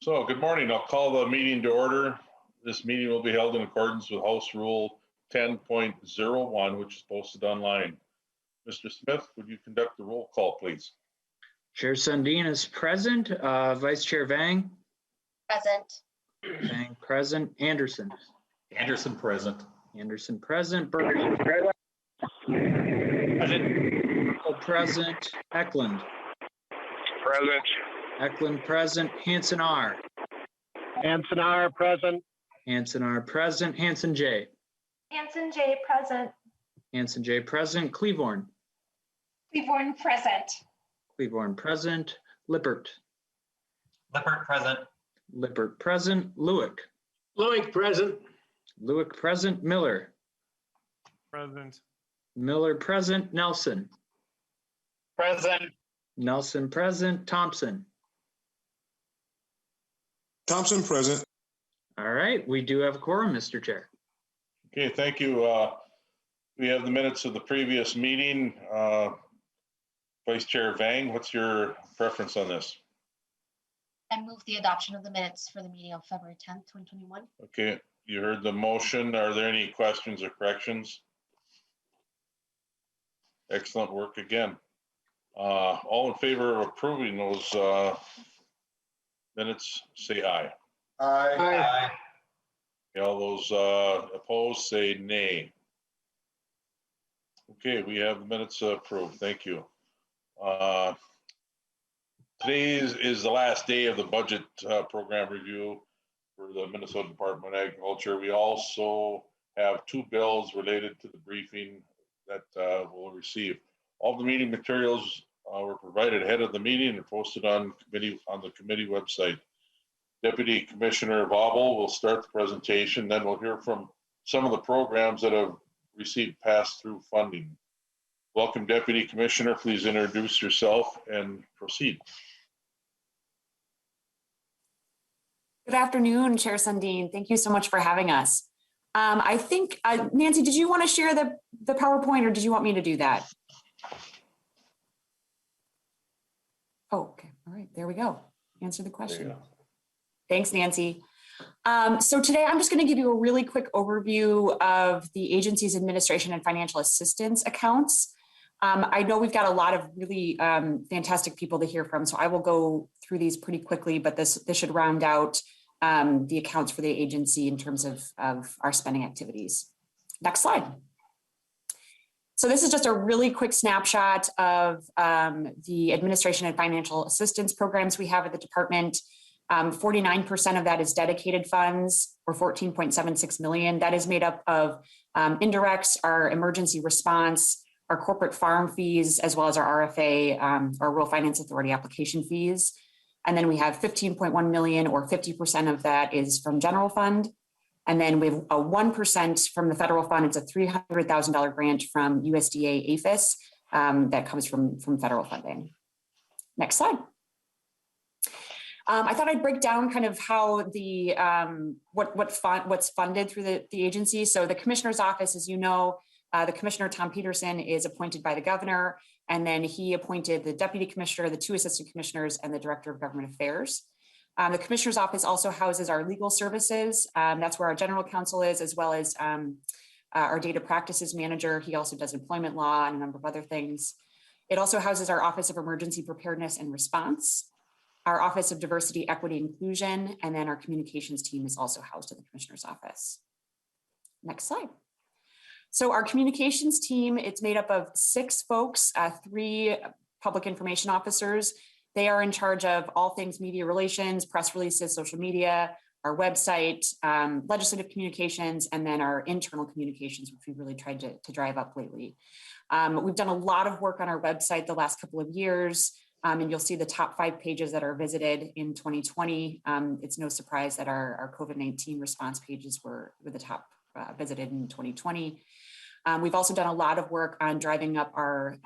So, good morning. I'll call the meeting to order. This meeting will be held in accordance with House Rule 10.01, which is posted online. Mr. Smith, would you conduct the roll call, please? Chair Sundin is present. Vice Chair Vang? Present. Vang present. Anderson? Anderson present. Anderson present. Berger? Present. Present. Eklund? Present. Eklund present. Hanson R? Hanson R. present. Hanson R present. Hanson J? Hanson J. present. Hanson J present. Cleavorn? Cleavorn present. Cleavorn present. Lippert? Lippert present. Lippert present. Lewick? Lewick present. Lewick present. Miller? Present. Miller present. Nelson? Present. Nelson present. Thompson? Thompson present. All right, we do have a quorum, Mr. Chair. Okay, thank you. We have the minutes of the previous meeting. Vice Chair Vang, what's your preference on this? I move the adoption of the minutes for the meeting of February 10th, 2021. Okay, you heard the motion. Are there any questions or corrections? Excellent work again. All in favor of approving those minutes, say aye. Aye. All those opposed, say nay. Okay, we have the minutes approved. Thank you. Today is the last day of the budget program review for the Minnesota Department of Agriculture. We also have two bills related to the briefing that we'll receive. All the meeting materials were provided ahead of the meeting and posted on the committee website. Deputy Commissioner Vobel will start the presentation, then we'll hear from some of the programs that have received pass-through funding. Welcome, Deputy Commissioner. Please introduce yourself and proceed. Good afternoon, Chair Sundin. Thank you so much for having us. I think, Nancy, did you want to share the PowerPoint or did you want me to do that? Oh, okay. All right, there we go. Answer the question. Thanks, Nancy. So today I'm just going to give you a really quick overview of the agency's administration and financial assistance accounts. I know we've got a lot of really fantastic people to hear from, so I will go through these pretty quickly, but this should round out the accounts for the agency in terms of our spending activities. Next slide. So this is just a really quick snapshot of the administration and financial assistance programs we have at the department. 49% of that is dedicated funds, or 14.76 million. That is made up of indirects, our emergency response, our corporate farm fees, as well as our RFA, our Rural Finance Authority application fees. And then we have 15.1 million, or 50% of that is from general fund. And then we have a 1% from the federal fund. It's a $300,000 grant from USDA APHIS that comes from federal funding. Next slide. I thought I'd break down kind of how the what's funded through the agency. So the commissioner's office, as you know, the commissioner, Tom Peterson, is appointed by the governor, and then he appointed the deputy commissioner, the two assistant commissioners, and the director of government affairs. The commissioner's office also houses our legal services. That's where our general counsel is, as well as our data practices manager. He also does employment law and a number of other things. It also houses our Office of Emergency Preparedness and Response, our Office of Diversity, Equity, Inclusion, and then our communications team is also housed at the commissioner's office. Next slide. So our communications team, it's made up of 6 folks, 3 public information officers. They are in charge of all things media relations, press releases, social media, our website, legislative communications, and then our internal communications, which we've really tried to drive up lately. We've done a lot of work on our website the last couple of years, and you'll see the top 5 pages that are visited in 2020. It's no surprise that our COVID-19 response pages were the top visited in 2020. We've also done a lot of work on driving up our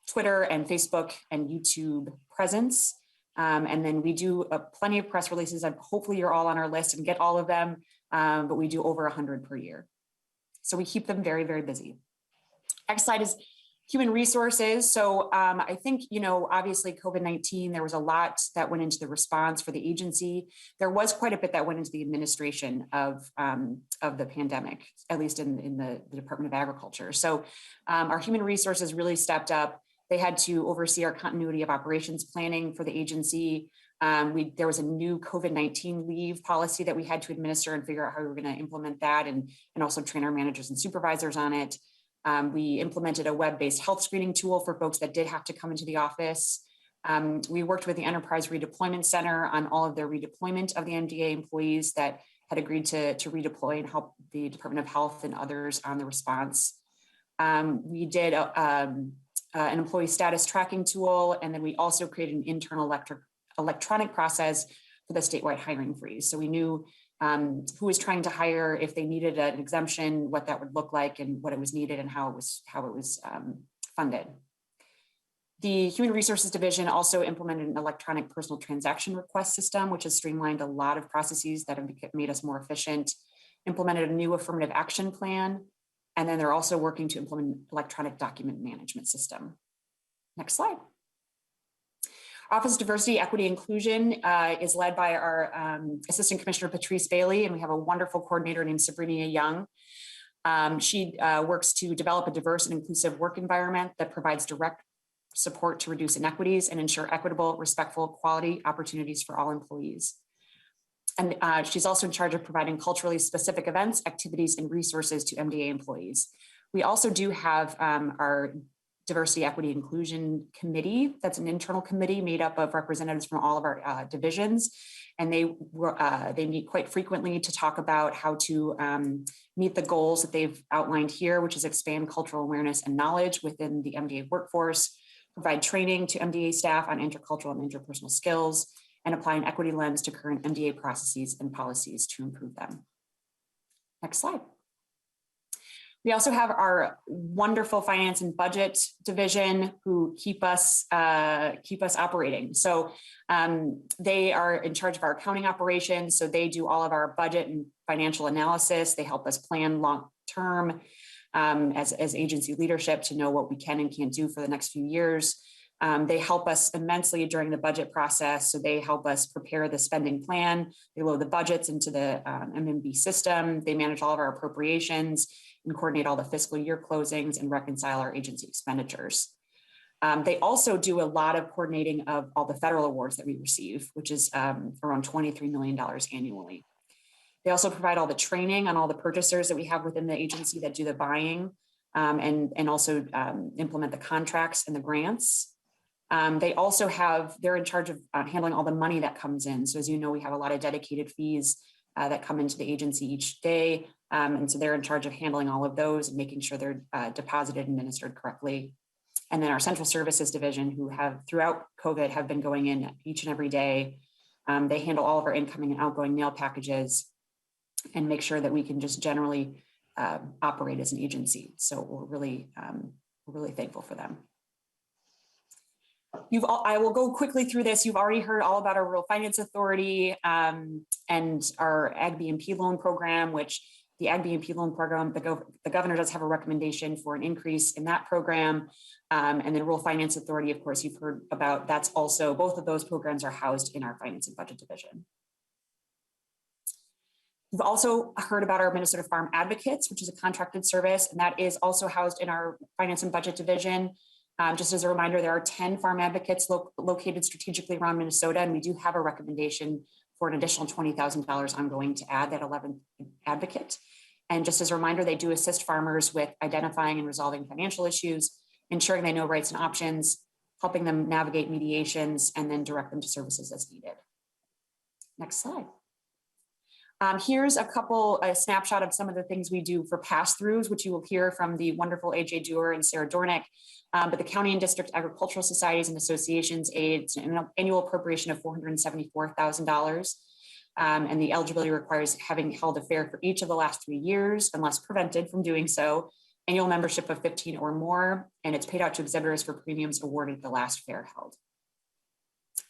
Twitter and Facebook and YouTube presence. And then we do plenty of press releases. Hopefully you're all on our list and get all of them, but we do over 100 per year. So we keep them very, very busy. Next slide is Human resources. So I think, obviously COVID-19, there was a lot that went into the response for the agency. There was quite a bit that went into the administration of the pandemic, at least in the Department of Agriculture. So our human resources really stepped up. They had to oversee our continuity of operations planning for the agency. There was a new COVID-19 leave policy that we had to administer and figure out how we were going to implement that and also train our managers and supervisors on it. We implemented a web-based health screening tool for folks that did have to come into the office. We worked with the Enterprise Redeployment Center on all of their redeployment of the MDA employees that had agreed to redeploy and help the Department of Health and others on the response. We did an employee status tracking tool, and then we also created an internal electronic process for the statewide hiring freeze. So we knew who was trying to hire, if they needed an exemption, what that would look like and what it was needed and how it was funded. The Human Resources Division also implemented an electronic personal transaction request system, which has streamlined a lot of processes that have made us more efficient, implemented a new affirmative action plan, and then they're also working to implement electronic document management system. Next slide. Office of Diversity, Equity, Inclusion is led by our Assistant Commissioner, Patrice Bailey, and we have a wonderful coordinator named Sabrina Young. She works to develop a diverse and inclusive work environment that provides direct support to reduce inequities and ensure equitable, respectful, quality opportunities for all employees. And she's also in charge of providing culturally specific events, activities, and resources to MDA employees. We also do have our Diversity, Equity, Inclusion Committee. That's an internal committee made up of representatives from all of our divisions. And they meet quite frequently to talk about how to meet the goals that they've outlined here, which is expand cultural awareness and knowledge within the MDA workforce, provide training to MDA staff on intercultural and interpersonal skills, and apply an equity lens to current MDA processes and policies to improve them. Next slide. We also have our wonderful finance and budget division who keep us operating. So they are in charge of our accounting operations. So they do all of our budget and financial analysis. They help us plan long-term as agency leadership to know what we can and can't do for the next few years. They help us immensely during the budget process. So they help us prepare the spending plan. They load the budgets into the MMB system. They manage all of our appropriations and coordinate all the fiscal year closings and reconcile our agency expenditures. They also do a lot of coordinating of all the federal awards that we receive, which is around $23 million annually. They also provide all the training on all the purchasers that we have within the agency that do the buying and also implement the contracts and the grants. They're in charge of handling all the money that comes in. So as you know, we have a lot of dedicated fees that come into the agency each day. And so they're in charge of handling all of those and making sure they're deposited and administered correctly. And then our Central Services Division, who have throughout COVID have been going in each and every day. They handle all of our incoming and outgoing mail packages and make sure that we can just generally operate as an agency. So we're really thankful for them. I will go quickly through this. You've already heard all about our Rural Finance Authority and our Ag BMP loan program, which the Ag BMP loan program, the governor does have a recommendation for an increase in that program. And then Rural Finance Authority, of course, you've heard about, that's also, both of those programs are housed in our Finance and Budget Division. You've also heard about our Minnesota Farm Advocates, which is a contracted service, and that is also housed in our Finance and Budget Division. Just as a reminder, there are 10 farm advocates located strategically around Minnesota, and we do have a recommendation for an additional $20,000 ongoing to add that 11th advocate. And just as a reminder, they do assist farmers with identifying and resolving financial issues, ensuring they know rights and options, helping them navigate mediations, and then direct them to services as needed. Next slide. Here's a snapshot of some of the things we do for pass-throughs, which you will hear from the wonderful AJ Dewar and Sarah Dornick. But the county and district agricultural societies and associations aid an annual appropriation of $474,000. And the eligibility requires having held a fair for each of the last 3 years, unless prevented from doing so, annual membership of 15 or more, and it's paid out to exhibitors for premiums awarded at the last fair held.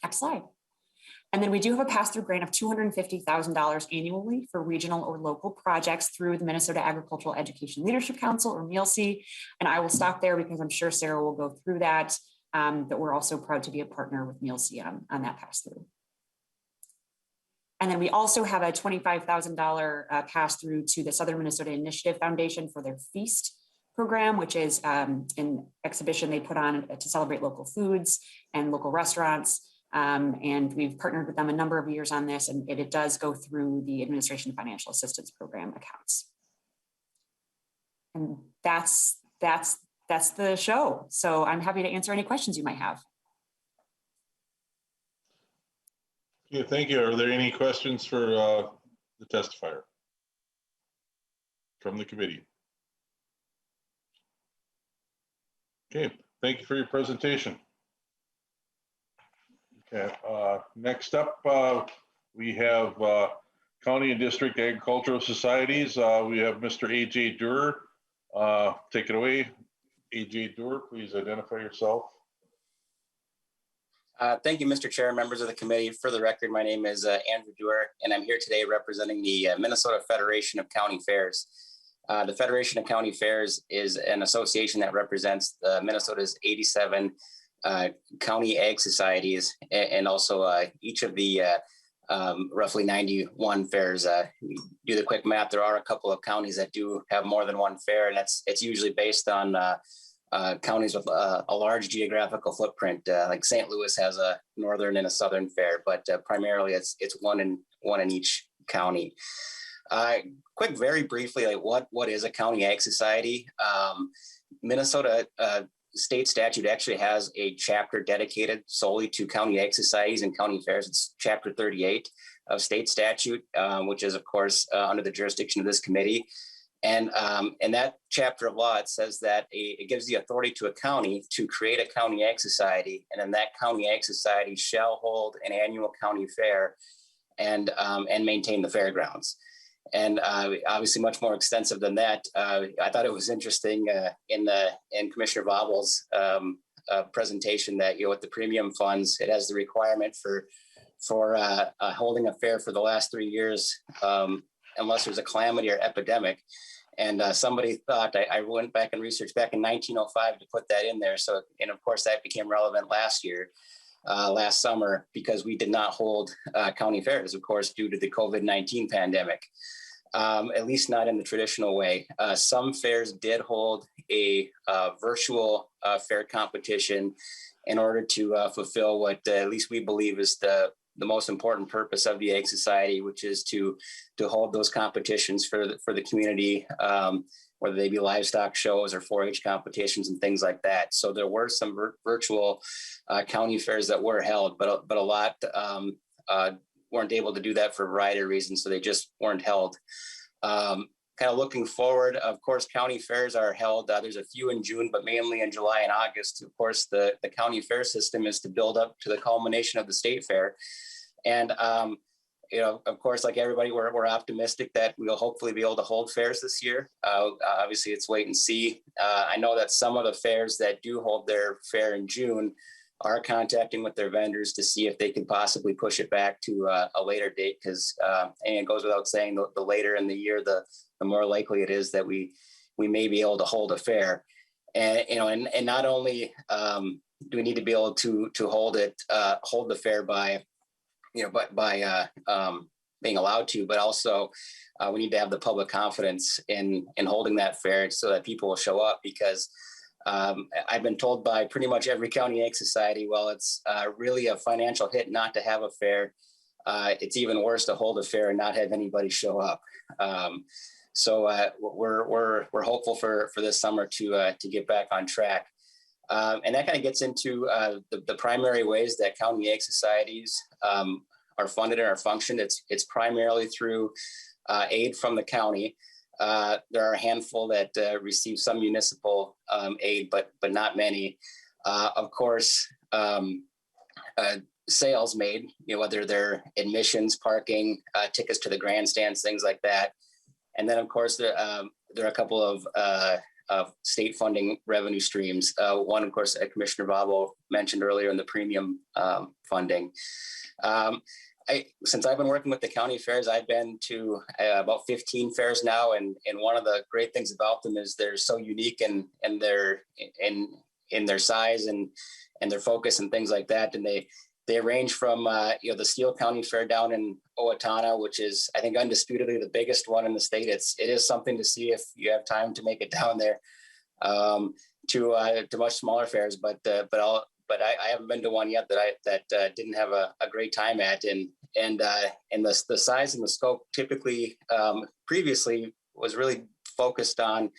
Next slide. And then we do have a pass-through grant of $250,000 annually for regional or local projects through the Minnesota Agricultural Education Leadership Council, or MELC. And I will stop there because I'm sure Sarah will go through that. But we're also proud to be a partner with MELC on that pass-through. And then we also have a $25,000 pass-through to the Southern Minnesota Initiative Foundation for their Feast program, which is an exhibition they put on to celebrate local foods and local restaurants. And we've partnered with them a number of years on this, and it does go through the Administration Financial Assistance Program accounts. And that's the show. So I'm happy to answer any questions you might have. Yeah, thank you. Are there any questions for the testifier from the committee? Okay, thank you for your presentation. Okay, next up, we have County and District Agricultural Societies. We have Mr. AJ Durer. Take it away. AJ Durer, please identify yourself. Thank you, Mr. Chair, members of the committee. For the record, my name is Andrew Durer, and I'm here today representing the Minnesota Federation of County Fairs. The Federation of County Fairs is an association that represents Minnesota's 87 county ag societies, and also each of the roughly 91 fairs. Do the quick math, there are a couple of counties that do have more than one fair, and it's usually based on counties with a large geographical footprint. Like St. Louis has a northern and a southern fair, but primarily it's one in each county. Quick, very briefly, like what is a county ag society? Minnesota state statute actually has a chapter dedicated solely to county ag societies and county fairs. It's chapter 38 of state statute, which is of course under the jurisdiction of this committee. And in that chapter of law, it says that it gives the authority to a county to create a county ag society, and then that county ag society shall hold an annual county fair and maintain the fairgrounds. And obviously much more extensive than that. I thought it was interesting in Commissioner Bobel's presentation that, with the premium funds, it has the requirement for holding a fair for the last 3 years, unless there's a calamity or epidemic. And somebody thought, I went back and researched back in 1905 to put that in there. So, and of course that became relevant last summer, because we did not hold county fairs, of course, due to the COVID-19 pandemic, at least not in the traditional way. Some fairs did hold a virtual fair competition in order to fulfill what at least we believe is the most important purpose of the Ag Society, which is to hold those competitions for the community, whether they be livestock shows or 4-H competitions and things like that. So there were some virtual county fairs that were held, but a lot weren't able to do that for a variety of reasons, so they just weren't held. Kind of looking forward, of course, county fairs are held. There's a few in June, but mainly in July and August. Of course, the county fair system is to build up to the culmination of the state fair. And, of course, like everybody, we're optimistic that we'll hopefully be able to hold fairs this year. Obviously, it's wait and see. I know that some of the fairs that do hold their fair in June are contacting with their vendors to see if they can possibly push it back to a later date, because and it goes without saying, the later in the year, the more likely it is that we may be able to hold a fair. And and not only do we need to be able to hold the fair by being allowed to, but also we need to have the public confidence in holding that fair so that people will show up, because I've been told by pretty much every county ag society, well, it's really a financial hit not to have a fair. It's even worse to hold a fair and not have anybody show up. So we're hopeful for this summer to get back on track. And that kind of gets into the primary ways that county ag societies are funded and are functioned. It's primarily through aid from the county. There are a handful that receive some municipal aid, but not many. Of course, sales made, whether they're admissions, parking, tickets to the grandstands, things like that. And then, of course, there are a couple of state funding revenue streams. One, of course, Commissioner Bobo mentioned earlier in the premium funding. Since I've been working with the county fairs, I've been to about 15 fairs now, and one of the great things about them is they're so unique in their size and their focus and things like that. And they range from the Steele County Fair down in Owatonna, which is, I think, undisputedly the biggest one in the state. It is something to see if you have time to make it down there, to much smaller fairs, but I haven't been to one yet that didn't have a great time at. And the size and the scope typically previously was really focused on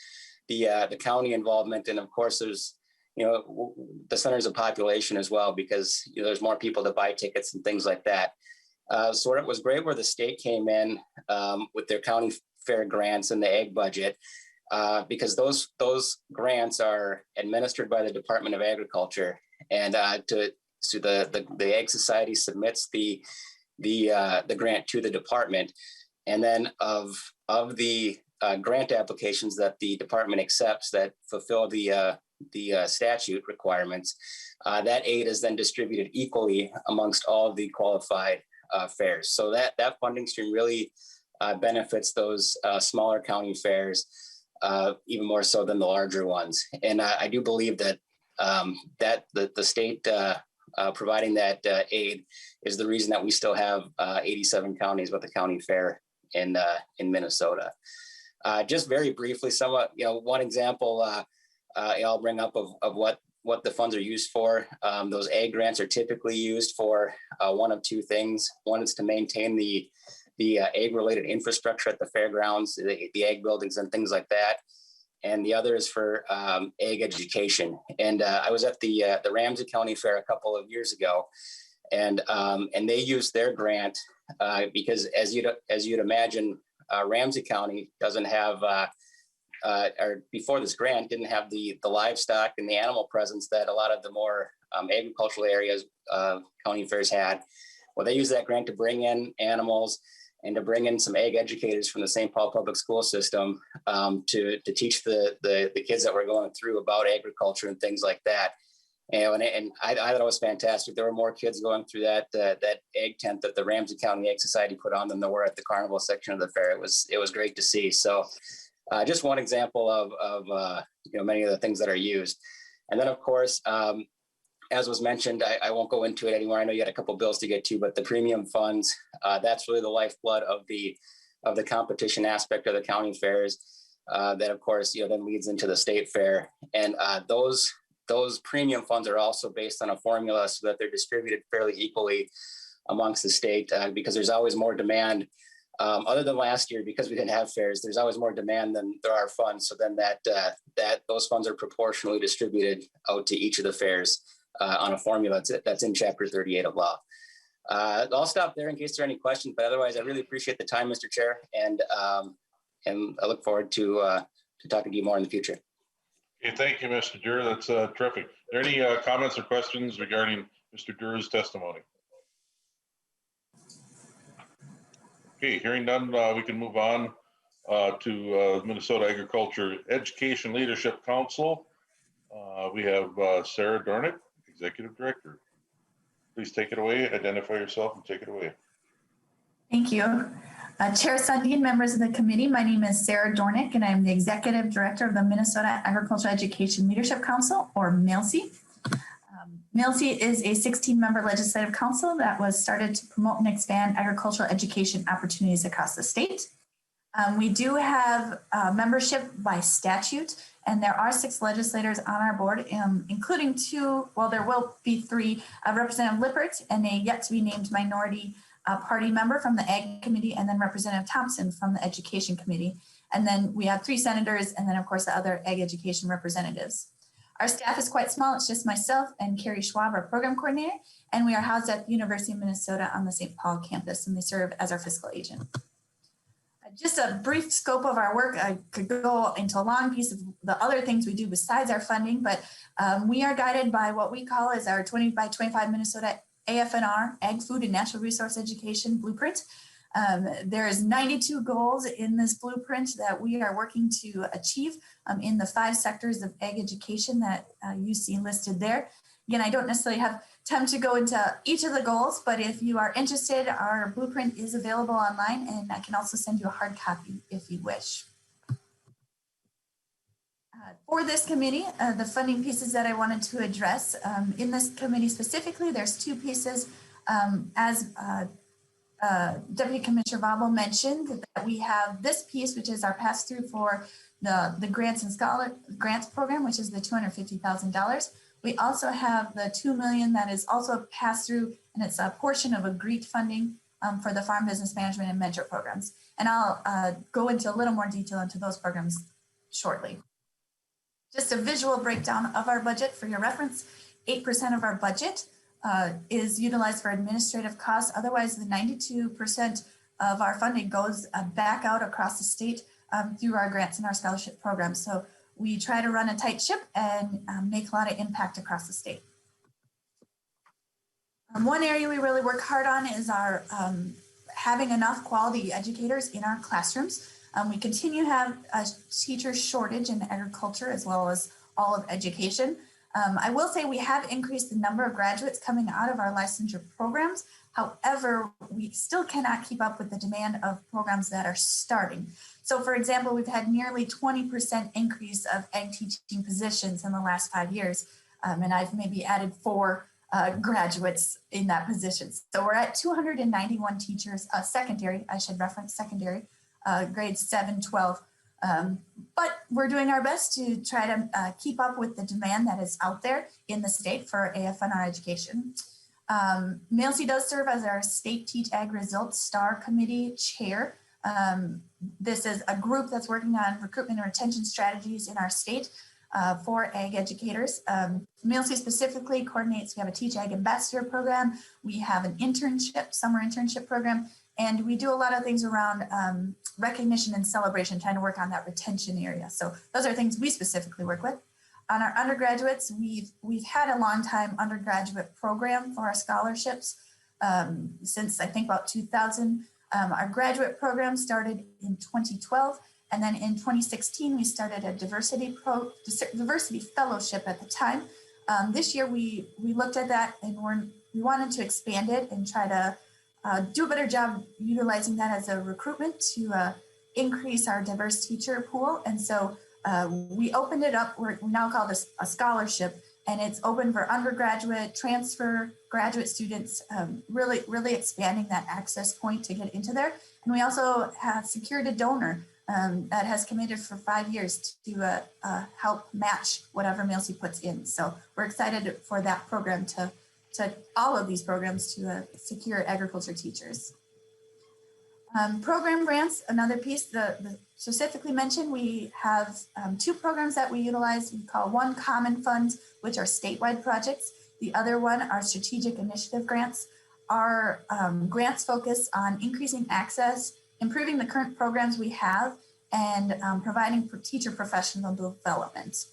the county involvement, and of course there's the centers of population as well, because there's more people to buy tickets and things like that. So it was great where the state came in with their county fair grants and the ag budget, because those grants are administered by the Department of Agriculture, and the Ag Society submits the grant to the department, and then of the grant applications that the department accepts that fulfill the statute requirements, that aid is then distributed equally amongst all of the qualified fairs. So that funding stream really benefits those smaller county fairs even more so than the larger ones. And I do believe that the state providing that aid is the reason that we still have 87 counties with a county fair in Minnesota. Just very briefly, somewhat, one example I'll bring up of what the funds are used for. Those ag grants are typically used for one of two things. One is to maintain the ag-related infrastructure at the fairgrounds, the ag buildings and things like that. And the other is for ag education. And I was at the Ramsey County Fair a couple of years ago, and they used their grant because, as you'd imagine, Ramsey County doesn't have, or before this grant, didn't have the livestock and the animal presence that a lot of the more agricultural areas county fairs had. Well, they used that grant to bring in animals and to bring in some ag educators from the St. Paul public school system to teach the kids that were going through about agriculture and things like that. And I thought it was fantastic. There were more kids going through that ag tent that the Ramsey County Ag Society put on than there were at the carnival section of the fair. It was great to see. So just one example of many of the things that are used. And then, of course, as was mentioned, I won't go into it anymore. I know you had a couple bills to get to, but the premium funds, that's really the lifeblood of the competition aspect of the county fairs. That, of course, then leads into the state fair. And those premium funds are also based on a formula so that they're distributed fairly equally amongst the state, because there's always more demand. Other than last year, because we didn't have fairs, there's always more demand than there are funds. So then that those funds are proportionally distributed out to each of the fairs on a formula that's in Chapter 38 of law. I'll stop there in case there are any questions, but otherwise, I really appreciate the time, Mr. Chair, and I look forward to talking to you more in the future. Okay, thank you, Mr. Durr. That's terrific. Are there any comments or questions regarding Mr. Durr's testimony? Okay, hearing none, we can move on to Minnesota Agriculture Education Leadership Council. We have Sarah Dornick, Executive Director. Please take it away, identify yourself and take it away. Thank you. Chair Sundin, members of the committee, my name is Sarah Dornick and I'm the Executive Director of the Minnesota Agricultural Education Leadership Council, or MALCE. MALCE is a 16-member legislative council that was started to promote and expand agricultural education opportunities across the state. We do have membership by statute, and there are 6 legislators on our board, including 2, well, there will be 3, Representative Lippert and a yet to be named minority party member from the Ag Committee, and then Representative Thompson from the Education Committee. And then we have 3 senators, and then of course the other Ag Education representatives. Our staff is quite small. It's just myself and Carrie Schwab, our program coordinator, and we are housed at the University of Minnesota on the St. Paul campus, and they serve as our fiscal agent. Just a brief scope of our work. I could go into a long piece of the other things we do besides our funding, but we are guided by what we call as our 20 by 25 Minnesota AFNR, Ag, Food, and Natural Resource Education Blueprint. There's 92 goals in this blueprint that we are working to achieve in the 5 sectors of ag education that you see listed there. Again, I don't necessarily have time to go into each of the goals, but if you are interested, our blueprint is available online, and I can also send you a hard copy if you wish. For this committee, the funding pieces that I wanted to address in this committee specifically, there's 2 pieces. As Deputy Commissioner Vabo mentioned, that we have this piece, which is our pass-through for the grants and grants program, which is the $250,000. We also have the $2 million that is also a pass-through, and it's a portion of a GREET funding for the farm business management and mentor programs. And I'll go into a little more detail into those programs shortly. Just a visual breakdown of our budget for your reference. 8% of our budget is utilized for administrative costs. Otherwise, the 92% of our funding goes back out across the state through our grants and our scholarship programs. So we try to run a tight ship and make a lot of impact across the state. One area we really work hard on is our having enough quality educators in our classrooms. We continue to have a teacher shortage in agriculture as well as all of education. I will say we have increased the number of graduates coming out of our licensure programs. However, we still cannot keep up with the demand of programs that are starting. So for example, we've had nearly 20% increase of ag teaching positions in the last 5 years. And I've maybe added 4 graduates in that position. So we're at 291 teachers, secondary, I should reference secondary, grades 7, 12. But we're doing our best to try to keep up with the demand that is out there in the state for AFNR education. Mailsy does serve as our state Teach Ag Results Star Committee chair. This is a group that's working on recruitment and retention strategies in our state for ag educators. Mailsy specifically coordinates, we have a Teach Ag Ambassador program, we have an internship, summer internship program, and we do a lot of things around recognition and celebration, trying to work on that retention area. So those are things we specifically work with. On our undergraduates, we've had a long time undergraduate program for our scholarships since I think about 2000. Our graduate program started in 2012, and then in 2016 we started a diversity fellowship at the time. This year we looked at that and we wanted to expand it and try to do a better job utilizing that as a recruitment to increase our diverse teacher pool. And so we opened it up. We now call this a scholarship, and it's open for undergraduate, transfer, graduate students, really expanding that access point to get into there. And we also have secured a donor that has committed for 5 years to help match whatever Mailsy puts in. So we're excited for that program to all of these programs to secure agriculture teachers. Program grants, another piece, the specifically mentioned, we have 2 programs that we utilize. We call one common funds, which are statewide projects. The other one are strategic initiative grants. Our grants focus on increasing access, improving the current programs we have, and providing for teacher professional development.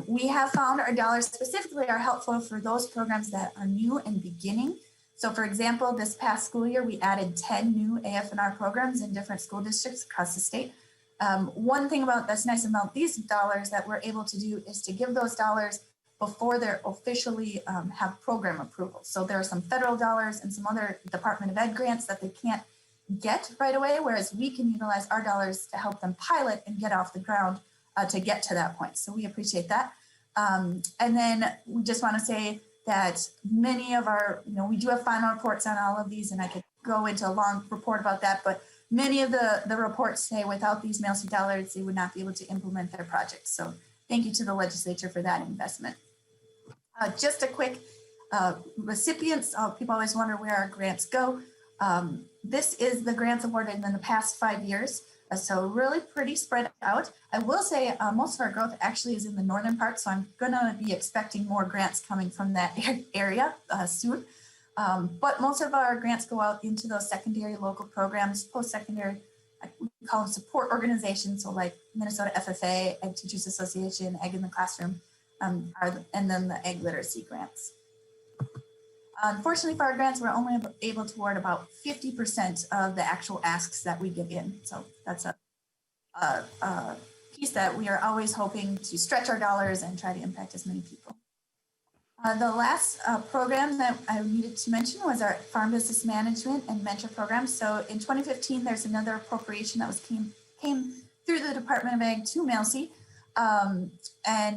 We have found our dollars specifically are helpful for those programs that are new and beginning. So for example, this past school year, we added 10 new AFNR programs in different school districts across the state. One thing that's nice about these dollars that we're able to do is to give those dollars before they're officially have program approval. So there are some federal dollars and some other Department of Ed grants that they can't get right away, whereas we can utilize our dollars to help them pilot and get off the ground to get to that point. So we appreciate that. And then we just want to say that many of our, we do have final reports on all of these, and I could go into a long report about that, but many of the reports say without these Mailsy dollars, they would not be able to implement their projects. So thank you to the legislature for that investment. Just a quick recipients. People always wonder where our grants go. This is the grants awarded in the past 5 years. So really pretty spread out. I will say most of our growth actually is in the northern part, so I'm gonna be expecting more grants coming from that area soon. But most of our grants go out into those secondary local programs, post-secondary, we call them support organizations, so like Minnesota FFA, Ag Teachers Association, Ag in the Classroom, and then the Ag Literacy grants. Unfortunately for our grants, we're only able to award about 50% of the actual asks that we get in. So that's a piece that we are always hoping to stretch our dollars and try to impact as many people. The last program that I needed to mention was our farm business management and mentor program. So in 2015, there's another appropriation that came through the Department of Ag to MALC. And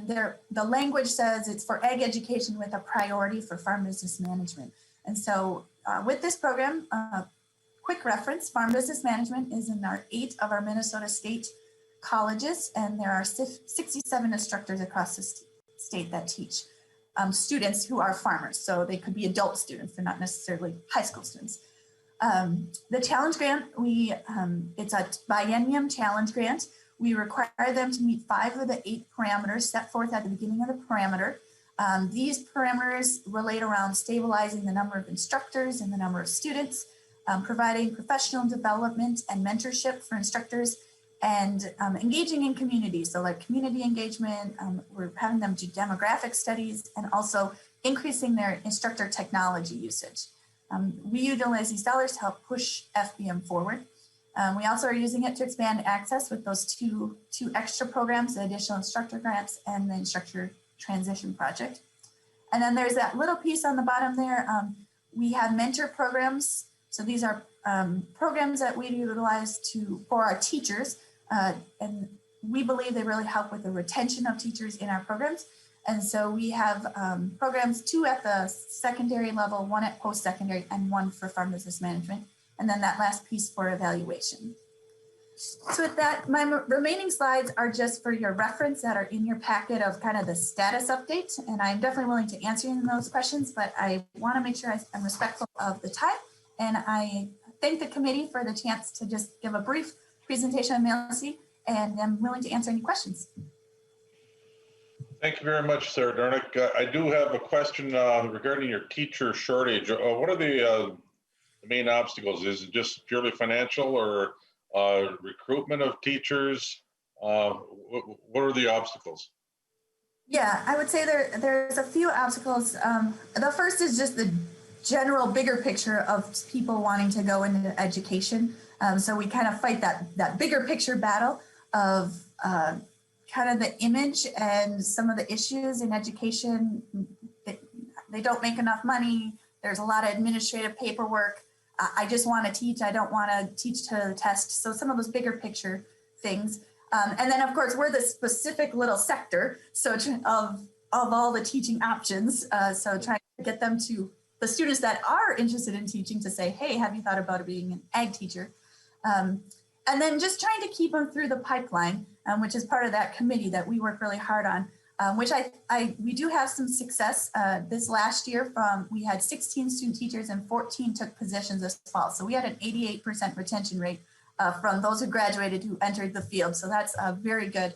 the language says it's for ag education with a priority for farm business management. And so with this program, quick reference, farm business management is in 8 of our Minnesota state colleges, and there are 67 instructors across the state that teach students who are farmers. So they could be adult students, they're not necessarily high school students. The challenge grant, it's a biennium challenge grant. We require them to meet 5 of the 8 parameters set forth at the beginning of the parameter. These parameters relate around stabilizing the number of instructors and the number of students, providing professional development and mentorship for instructors, and engaging in community. So like community engagement, we're having them do demographic studies, and also increasing their instructor technology usage. We utilize these dollars to help push FBM forward. We also are using it to expand access with those two extra programs, the additional instructor grants and the instructor transition project. And then there's that little piece on the bottom there. We have mentor programs. So these are programs that we utilize for our teachers. And we believe they really help with the retention of teachers in our programs. And so we have programs 2 at the secondary level, 1 at post-secondary, and 1 for farm business management. And then that last piece for evaluation. So with that, my remaining slides are just for your reference that are in your packet of kind of the status update. And I'm definitely willing to answer those questions, but I want to make sure I'm respectful of the time. And I thank the committee for the chance to just give a brief presentation on MALC, and I'm willing to answer any questions. Thank you very much, Sarah Dornick. I do have a question regarding your teacher shortage. What are the main obstacles? Is it just purely financial, or recruitment of teachers? What are the obstacles? Yeah, I would say there's a few obstacles. The first is just the general bigger picture of people wanting to go into education. So we kind of fight that bigger picture battle of kind of the image and some of the issues in education. They don't make enough money. There's a lot of administrative paperwork. I just want to teach. I don't want to teach to the test. So some of those bigger picture things. And then of course, we're the specific little sector of all the teaching options. So trying to get them to the students that are interested in teaching to say, hey, have you thought about being an ag teacher? And then just trying to keep them through the pipeline, which is part of that committee that we work really hard on, which we do have some success. This last year we had 16 student teachers and 14 took positions this fall. So we had an 88% retention rate from those who graduated who entered the field. So that's very good.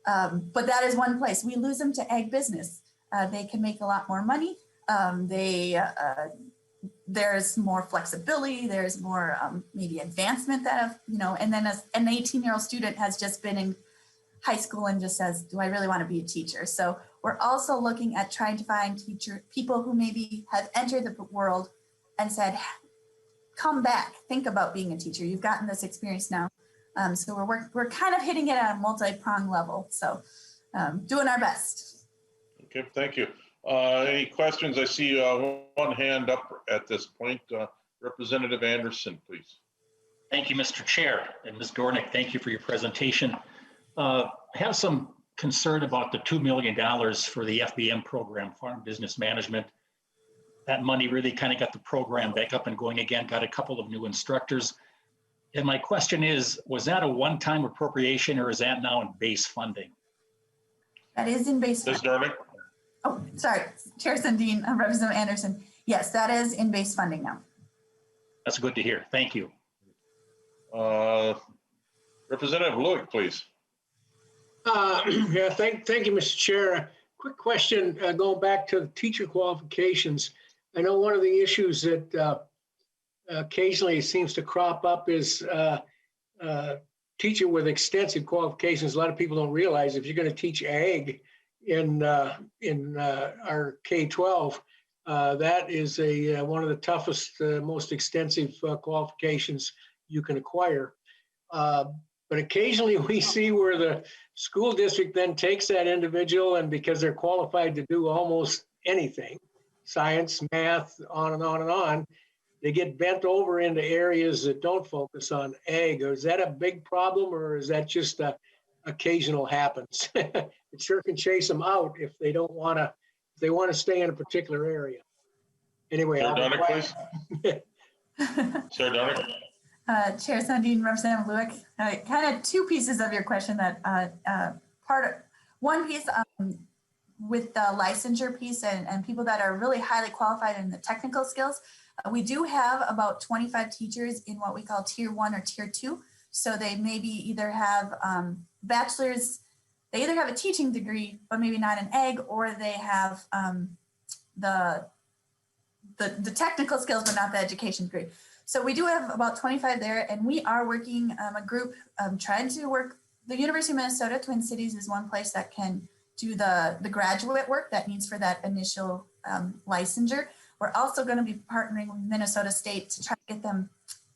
But that is one place. We lose them to ag business. They can make a lot more money. There's more flexibility, there's more maybe advancement and then an 18-year-old student has just been in high school and just says, do I really want to be a teacher? So we're also looking at trying to find people who maybe have entered the world and said, come back, think about being a teacher. You've gotten this experience now. So we're kind of hitting it at a multi-pronged level. So doing our best. Okay, thank you. Any questions? I see one hand up at this point. Representative Anderson, please. Thank you, Mr. Chair. And Ms. Dornick, thank you for your presentation. I have some concern about the $2 million for the FBM program, Farm Business Management. That money really kind of got the program back up and going again, got a couple of new instructors. And my question is, was that a one-time appropriation or is that now in base funding? That is in base Ms. funding. Dornick? Oh, sorry, Chair Sundin, Representative Anderson. Yes, that is in base funding now. That's good to hear. Thank you. Representative Lewick, please. Yeah, thank you, Mr. Chair. Quick question, going back to teacher qualifications. I know one of the issues that occasionally seems to crop up is teacher with extensive qualifications. A lot of people don't realize if you're going to teach ag in our K-12, That is one of the toughest, most extensive qualifications you can acquire. But occasionally we see where the school district then takes that individual, and because they're qualified to do almost anything, science, math, on and on and on, they get bent over into areas that don't focus on ag. Is that a big problem, or is that just occasional happens? It sure can chase them out if they don't want to, if they want to stay in a particular area. Anyway, Sarah I'll be Dornick, quiet. please. Sarah Dornick. Chair Sundin, Representative Lewick, kind of two pieces of your question that one piece with the licensure piece and people that are really highly qualified in the technical skills. We do have about 25 teachers in what we call tier 1 or tier 2. So they maybe either have bachelor's, they either have a teaching degree, but maybe not in ag, or they have the technical skills, but not the education degree. So we do have about 25 there, and we are working a group trying to work. The University of Minnesota Twin Cities is one place that can do the graduate work that needs for that initial licensure. We're also going to be partnering with Minnesota State to try to get them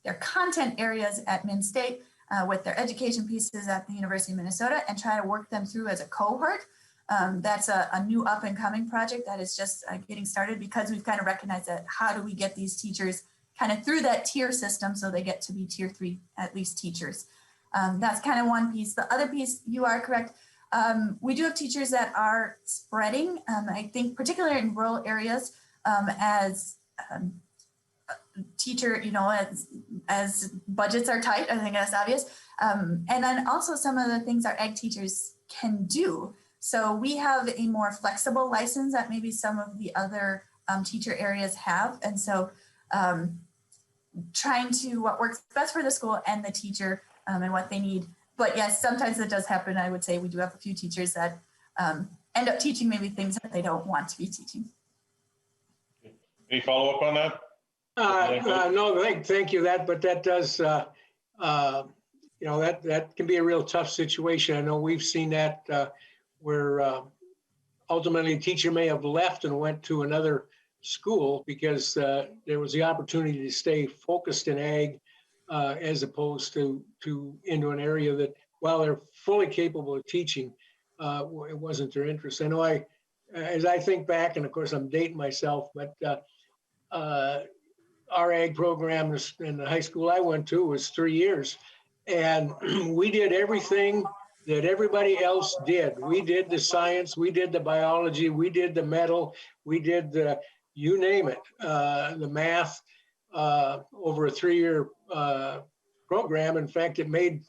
their content areas at Min State with their education pieces at the University of Minnesota, and try to work them through as a cohort. That's a new up and coming project that is just getting started, because we've kind of recognized that how do we get these teachers kind of through that tier system so they get to be tier 3 at least teachers. That's kind of one piece. The other piece, you are correct. We do have teachers that are spreading, I think particularly in rural areas, as teacher, you know, as budgets are tight, I think that's obvious. And then also some of the things our ag teachers can do. So we have a more flexible license that maybe some of the other teacher areas have. And so trying to what works best for the school and the teacher and what they need. But yes, sometimes it does happen. I would say we do have a few teachers that end up teaching maybe things that they don't want to be teaching. Any follow-up on that? No, thank you. But that does, you know, that can be a real tough situation. I know we've seen that where ultimately a teacher may have left and went to another school because there was the opportunity to stay focused in ag as opposed to into an area that, while they're fully capable of teaching, it wasn't their interest. I know as I think back, and of course I'm dating myself, but our ag program in the high school I went to was 3 years, and we did everything that everybody else did. We did the science, we did the biology, we did the metal, we did the, you name it, the math over a 3-year program. In fact, it made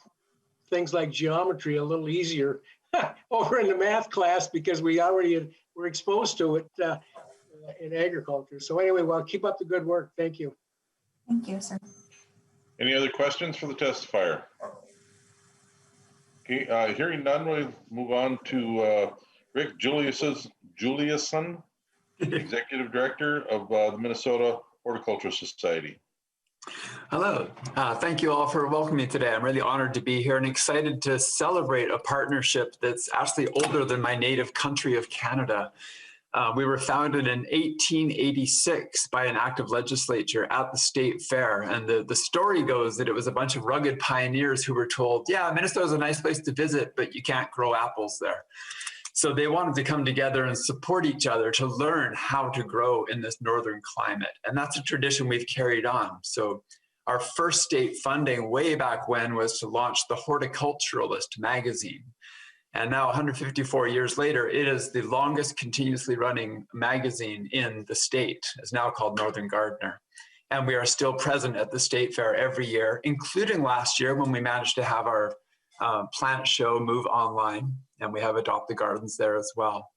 things like geometry a little easier over in the math class because we already were exposed to it in agriculture. So anyway, well, keep up the good work. Thank you. Thank you, sir. Any other questions for the testifier? Okay, hearing none, we'll move on to Rick Juliusson, Executive Director of the Minnesota Horticultural Society. Hello, thank you all for welcoming me today. I'm really honored to be here and excited to celebrate a partnership that's actually older than my native country of Canada. We were founded in 1886 by an act of legislature at the state fair. And the story goes that it was a bunch of rugged pioneers who were told, yeah, Minnesota's a nice place to visit, but you can't grow apples there. So they wanted to come together and support each other to learn how to grow in this northern climate. And that's a tradition we've carried on. So our first state funding way back when was to launch the Horticulturalist magazine. And now 154 years later, it is the longest continuously running magazine in the state. It's now called Northern Gardener. And we are still present at the state fair every year, including last year when we managed to have our plant show move online, and we have Adopt the Gardens there as well.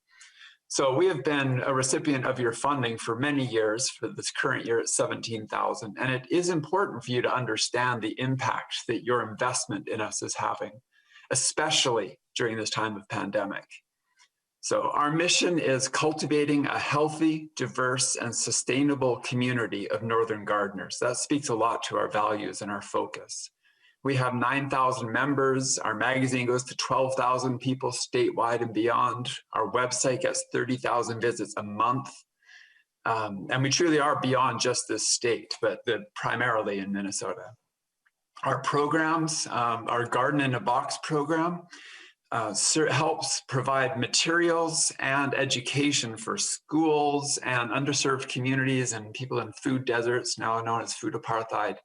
So we have been a recipient of your funding for many years. For this current year, it's $17,000. And it is important for you to understand the impact that your investment in us is having, especially during this time of pandemic. So our mission is cultivating a healthy, diverse, and sustainable community of northern gardeners. That speaks a lot to our values and our focus. We have 9,000 members. Our magazine goes to 12,000 people statewide and beyond. Our website gets 30,000 visits a month. And we truly are beyond just this state, but primarily in Minnesota. Our programs, our Garden in a Box program, helps provide materials and education for schools and underserved communities and people in food deserts, now known as food apartheid,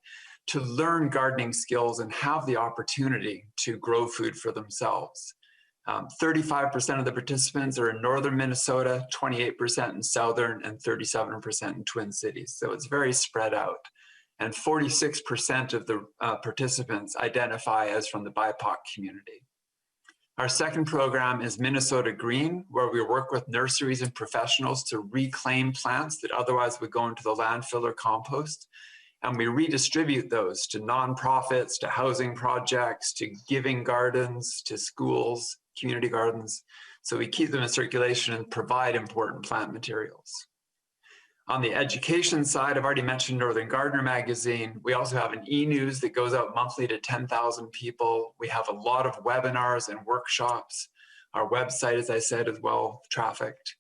to learn gardening skills and have the opportunity to grow food for themselves. 35% of the participants are in northern Minnesota, 28% in southern, and 37% in Twin Cities. So it's very spread out. And 46% of the participants identify as from the BIPOC community. Our second program is Minnesota Green, where we work with nurseries and professionals to reclaim plants that otherwise would go into the landfill or compost. And we redistribute those to nonprofits, to housing projects, to giving gardens, to schools, community gardens. So we keep them in circulation and provide important plant materials. On the education side, I've already mentioned Northern Gardener magazine. We also have an e-news that goes out monthly to 10,000 people. We have a lot of webinars and workshops. Our website, as I said, is well trafficked.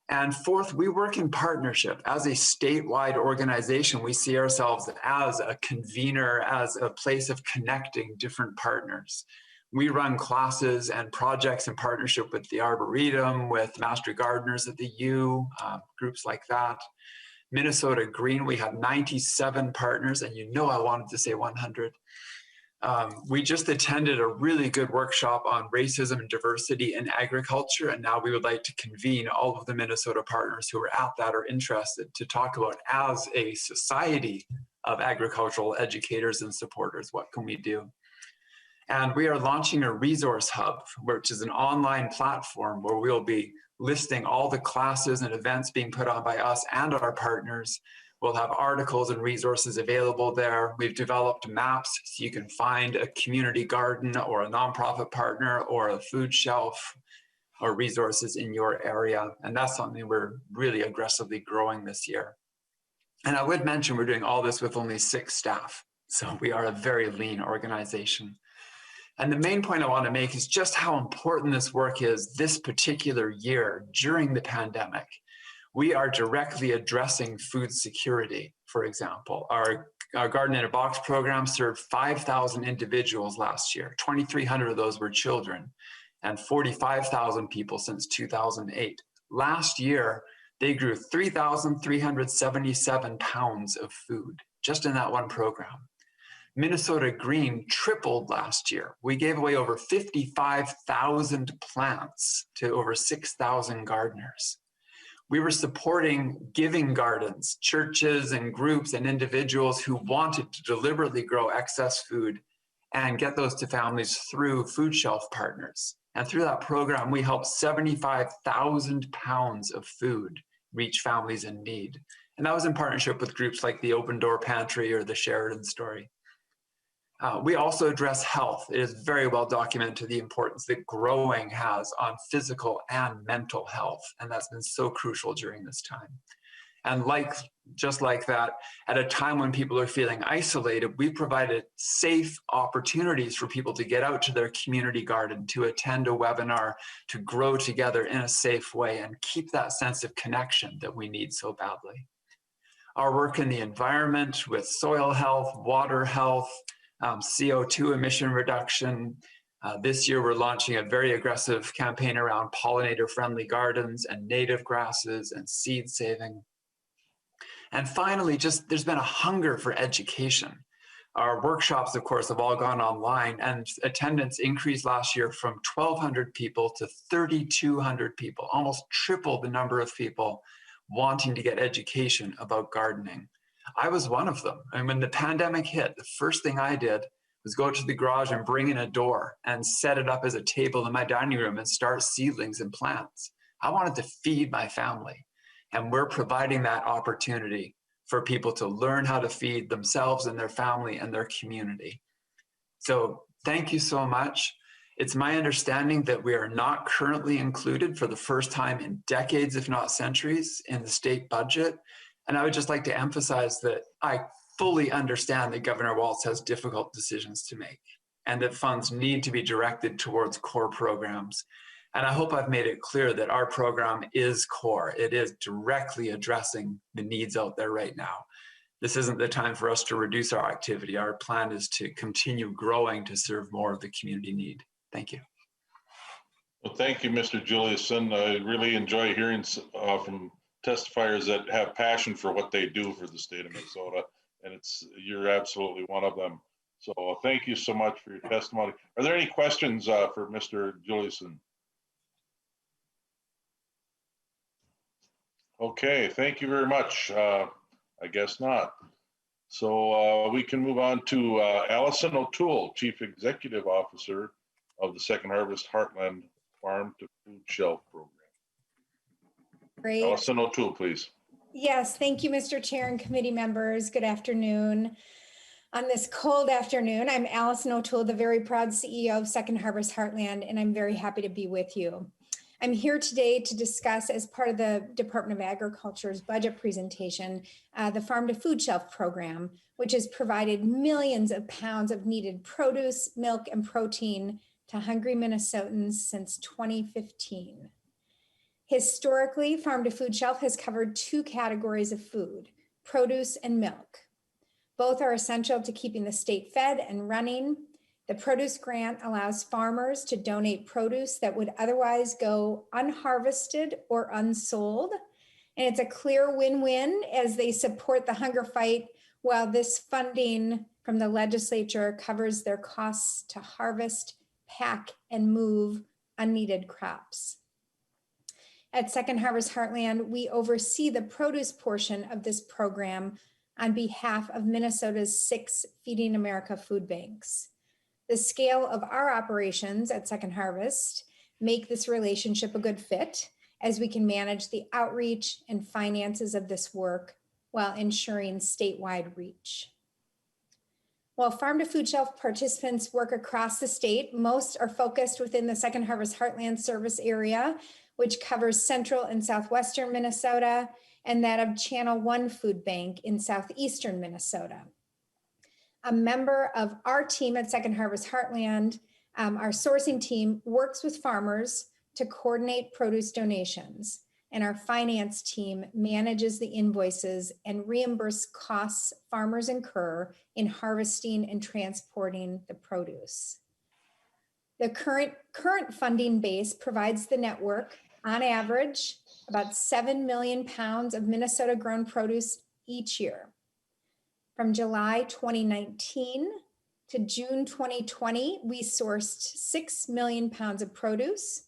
And fourth, we work in partnership. As a statewide organization, we see ourselves as a convener, as a place of connecting different partners. We run classes and projects in partnership with the Arboretum, with Master Gardeners at the U, groups like that. Minnesota Green, we have 97 partners, and you know I wanted to say 100. We just attended a really good workshop on racism and diversity in agriculture, and now we would like to convene all of the Minnesota partners who are at that or interested to talk about, as a society of agricultural educators and supporters, what can we do? And we are launching a resource hub, which is an online platform where we'll be listing all the classes and events being put on by us and our partners. We'll have articles and resources available there. We've developed maps so you can find a community garden or a nonprofit partner or a food shelf or resources in your area. And that's something we're really aggressively growing this year. And I would mention we're doing all this with only 6 staff. So we are a very lean organization. And the main point I want to make is just how important this work is this particular year during the pandemic. We are directly addressing food security, for example. Our Garden in a Box program served 5,000 individuals last year. 2,300 of those were children, and 45,000 people since 2008. Last year, they grew 3,377 pounds of food just in that one program. Minnesota Green tripled last year. We gave away over 55,000 plants to over 6,000 gardeners. We were supporting giving gardens, churches and groups and individuals who wanted to deliberately grow excess food and get those to families through Foodshelf partners. And through that program, we helped 75,000 pounds of food reach families in need. And that was in partnership with groups like the Open Door Pantry or the Sheridan Story. We also address health. It is very well documented the importance that growing has on physical and mental health, and that's been so crucial during this time. And just like that, at a time when people are feeling isolated, we provided safe opportunities for people to get out to their community garden, to attend a webinar, to grow together in a safe way and keep that sense of connection that we need so badly. Our work in the environment with soil health, water health, CO2 emission reduction. This year, we're launching a very aggressive campaign around pollinator-friendly gardens and native grasses and seed saving. And finally, there's been a hunger for education. Our workshops, of course, have all gone online, and attendance increased last year from 1,200 people to 3,200 people, almost triple the number of people wanting to get education about gardening. I was one of them. And when the pandemic hit, the first thing I did was go to the garage and bring in a door and set it up as a table in my dining room and start seedlings and plants. I wanted to feed my family. And we're providing that opportunity for people to learn how to feed themselves and their family and their community. So thank you so much. It's my understanding that we are not currently included for the first time in decades, if not centuries, in the state budget. And I would just like to emphasize that I fully understand that Governor Walz has difficult decisions to make and that funds need to be directed towards core programs. And I hope I've made it clear that our program is core. It is directly addressing the needs out there right now. This isn't the time for us to reduce our activity. Our plan is to continue growing to serve more of the community need. Thank you. Well, thank you, Mr. Juliuson. I really enjoy hearing from testifiers that have passion for what they do for the state of Minnesota, and you're absolutely one of them. So thank you so much for your testimony. Are there any questions for Mr. Juliuson? Okay, thank you very much. I guess not. So we can move on to Allison O'Toole, Chief Executive Officer of the Second Harvest Heartland Farm to Food Shelf Program. Great. Allison O'Toole, please. Yes, thank you, Mr. Chair and committee members. Good afternoon. On this cold afternoon, I'm Allison O'Toole, the very proud CEO of Second Harvest Heartland, and I'm very happy to be with you. I'm here today to discuss, as part of the Department of Agriculture's budget presentation, the Farm to Food Shelf program, which has provided millions of pounds of needed produce, milk, and protein to hungry Minnesotans since 2015. Historically, Farm to Food Shelf has covered two categories of food, produce and milk. Both are essential to keeping the state fed and running. The produce grant allows farmers to donate produce that would otherwise go unharvested or unsold. And it's a clear win-win as they support the hunger fight, while this funding from the legislature covers their costs to harvest, pack, and move unneeded crops. At Second Harvest Heartland, we oversee the produce portion of this program on behalf of Minnesota's 6 Feeding America food banks. The scale of our operations at Second Harvest make this relationship a good fit, as we can manage the outreach and finances of this work while ensuring statewide reach. While Farm to Food Shelf participants work across the state, most are focused within the Second Harvest Heartland service area, which covers central and southwestern Minnesota, and that of Channel 1 Food Bank in southeastern Minnesota. A member of our team at Second Harvest Heartland, our sourcing team, works with farmers to coordinate produce donations, and our finance team manages the invoices and reimburse costs farmers incur in harvesting and transporting the produce. The current funding base provides the network, on average, about 7 million pounds of Minnesota grown produce each year. From July 2019 to June 2020, we sourced 6 million pounds of produce.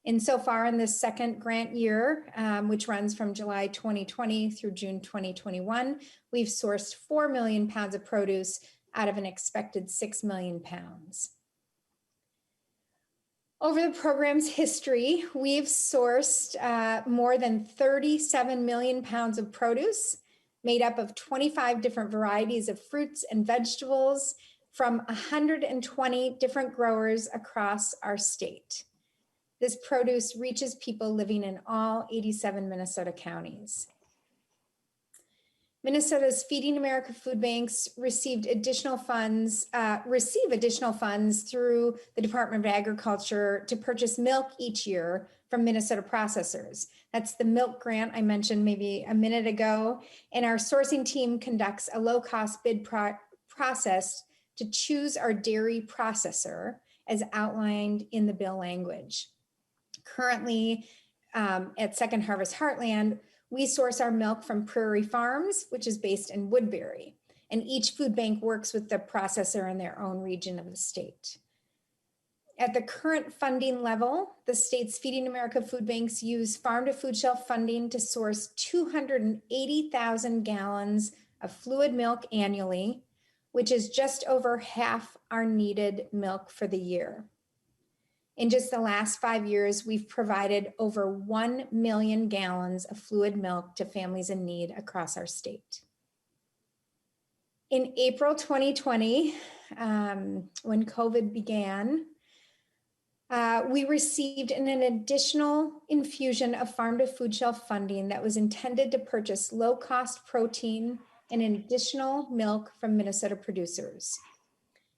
And so far in this second grant year, which runs from July 2020 through June 2021, we've sourced 4 million pounds of produce out of an expected 6 million pounds. Over the program's history, we've sourced more than 37 million pounds of produce, made up of 25 different varieties of fruits and vegetables from 120 different growers across our state. This produce reaches people living in all 87 Minnesota counties. Minnesota's Feeding America food banks receive additional funds through the Department of Agriculture to purchase milk each year from Minnesota processors. That's the milk grant I mentioned maybe a minute ago. And our sourcing team conducts a low-cost bid process to choose our dairy processor as outlined in the bill language. Currently, at Second Harvest Heartland, we source our milk from Prairie Farms, which is based in Woodbury, and each food bank works with the processor in their own region of the state. At the current funding level, the state's Feeding America food banks use Farm to Food Shelf funding to source 280,000 gallons of fluid milk annually, which is just over half our needed milk for the year. In just the last 5 years, we've provided over 1 million gallons of fluid milk to families in need across our state. In April 2020, when COVID began, we received an additional infusion of Farm to Food Shelf funding that was intended to purchase low-cost protein and an additional milk from Minnesota producers.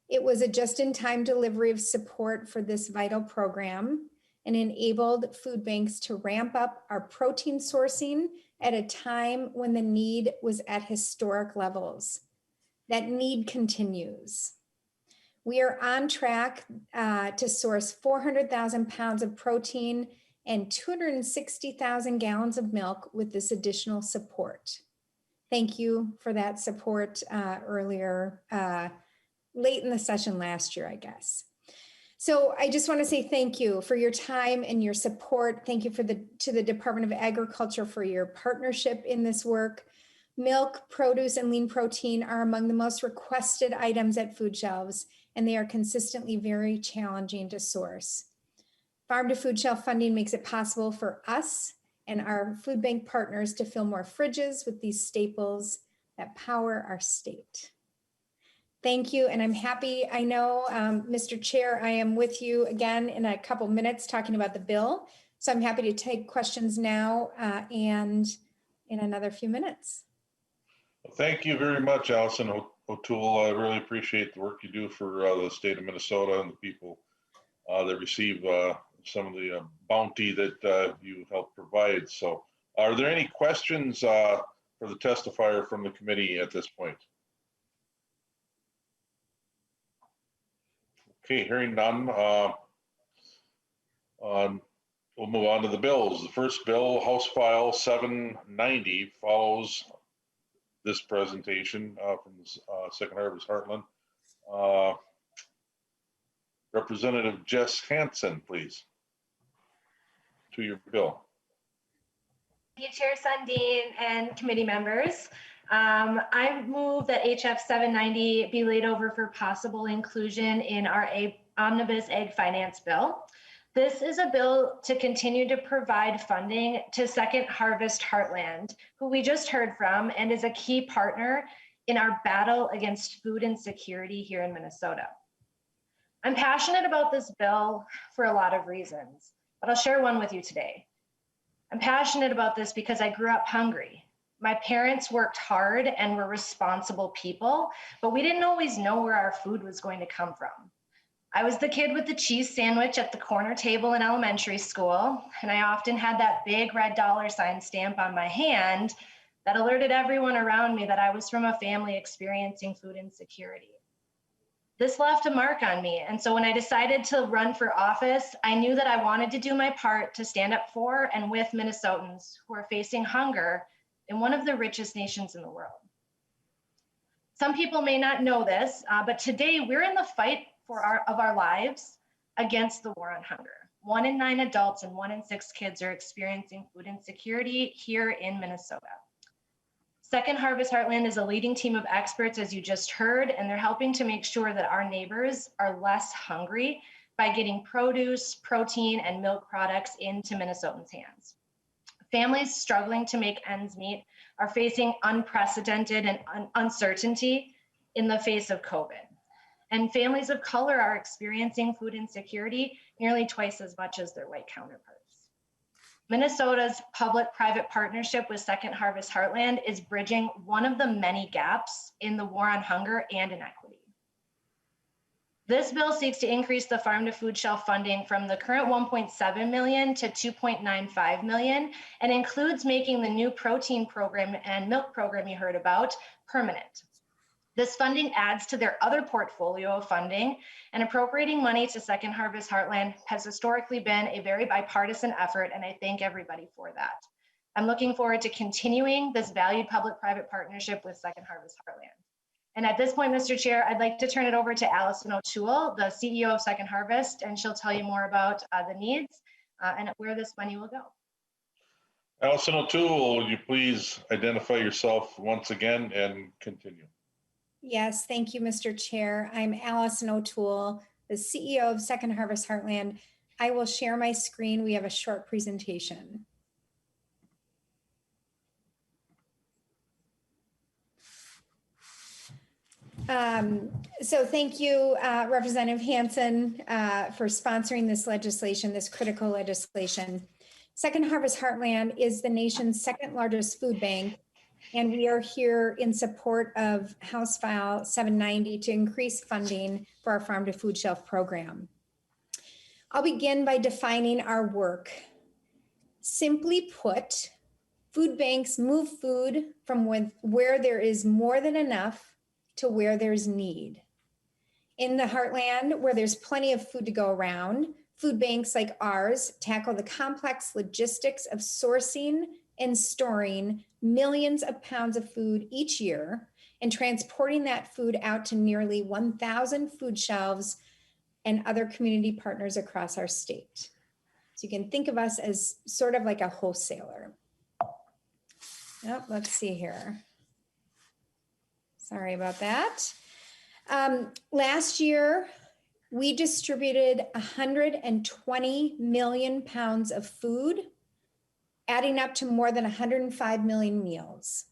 It was a just-in-time delivery of support for this vital program, and enabled food banks to ramp up our protein sourcing at a time when the need was at historic levels. That need continues. We are on track to source 400,000 pounds of protein and 260,000 gallons of milk with this additional support. Thank you for that support earlier, late in the session last year, I guess. So I just want to say thank you for your time and your support. Thank you to the Department of Agriculture for your partnership in this work. Milk, produce, and lean protein are among the most requested items at food shelves, and they are consistently very challenging to source. Farm to Food Shelf funding makes it possible for us and our food bank partners to fill more fridges with these staples that power our state. Thank you, and I'm happy. I know, Mr. Chair, I am with you again in a couple minutes talking about the bill. So I'm happy to take questions now and in another few minutes. Thank you very much, Allison O'Toole. I really appreciate the work you do for the state of Minnesota and the people that receive some of the bounty that you help provide. So are there any questions for the testifier from the committee at this point? Okay, hearing none, we'll move on to the bills. The first bill, House File 790, follows this presentation from the Second Harvest Heartland. Representative Jess Hanson, please, to your bill. Thank you, Chair Sundin and committee members. I move that HF 790 be laid over for possible inclusion in our Omnibus Ag Finance Bill. This is a bill to continue to provide funding to Second Harvest Heartland, who we just heard from and is a key partner in our battle against food insecurity here in Minnesota. I'm passionate about this bill for a lot of reasons, but I'll share one with you today. I'm passionate about this because I grew up hungry. My parents worked hard and were responsible people, but we didn't always know where our food was going to come from. I was the kid with the cheese sandwich at the corner table in elementary school, and I often had that big red $sign stamp on my hand that alerted everyone around me that I was from a family experiencing food insecurity. This left a mark on me, and so when I decided to run for office, I knew that I wanted to do my part to stand up for and with Minnesotans who are facing hunger in one of the richest nations in the world. Some people may not know this, but today we're in the fight of our lives against the war on hunger. 1 in 9 adults and 1 in 6 kids are experiencing food insecurity here in Minnesota. Second Harvest Heartland is a leading team of experts, as you just heard, and they're helping to make sure that our neighbors are less hungry by getting produce, protein, and milk products into Minnesotans' hands. Families struggling to make ends meet are facing unprecedented and uncertainty in the face of COVID. And families of color are experiencing food insecurity nearly twice as much as their white counterparts. Minnesota's public-private partnership with Second Harvest Heartland is bridging one of the many gaps in the war on hunger and inequity. This bill seeks to increase the farm to food shelf funding from the current 1.7 million to 2.95 million and includes making the new protein program and milk program you heard about permanent. This funding adds to their other portfolio of funding, and appropriating money to Second Harvest Heartland has historically been a very bipartisan effort, and I thank everybody for that. I'm looking forward to continuing this valued public-private partnership with Second Harvest Heartland. And at this point, Mr. Chair, I'd like to turn it over to Allison O'Toole, the CEO of Second Harvest, and she'll tell you more about the needs and where this money will go. Allison O'Toole, will you please identify yourself once again and continue? Yes, thank you, Mr. Chair. I'm Allison O'Toole, the CEO of Second Harvest Heartland. I will share my screen. We have a short presentation. So thank you, Representative Hanson, for sponsoring this legislation, this critical legislation. Second Harvest Heartland is the nation's second largest food bank, and we are here in support of House File 790 to increase funding for our Farm to Food Shelf program. I'll begin by defining our work. Simply put, food banks move food from where there is more than enough to where there's need. In the heartland, where there's plenty of food to go around, food banks like ours tackle the complex logistics of sourcing and storing millions of pounds of food each year and transporting that food out to nearly 1,000 food shelves and other community partners across our state. So you can think of us as sort of like a wholesaler. Yep, let's see here. Sorry about that. Last year, we distributed 120 million pounds of food, adding up to more than 105 million meals.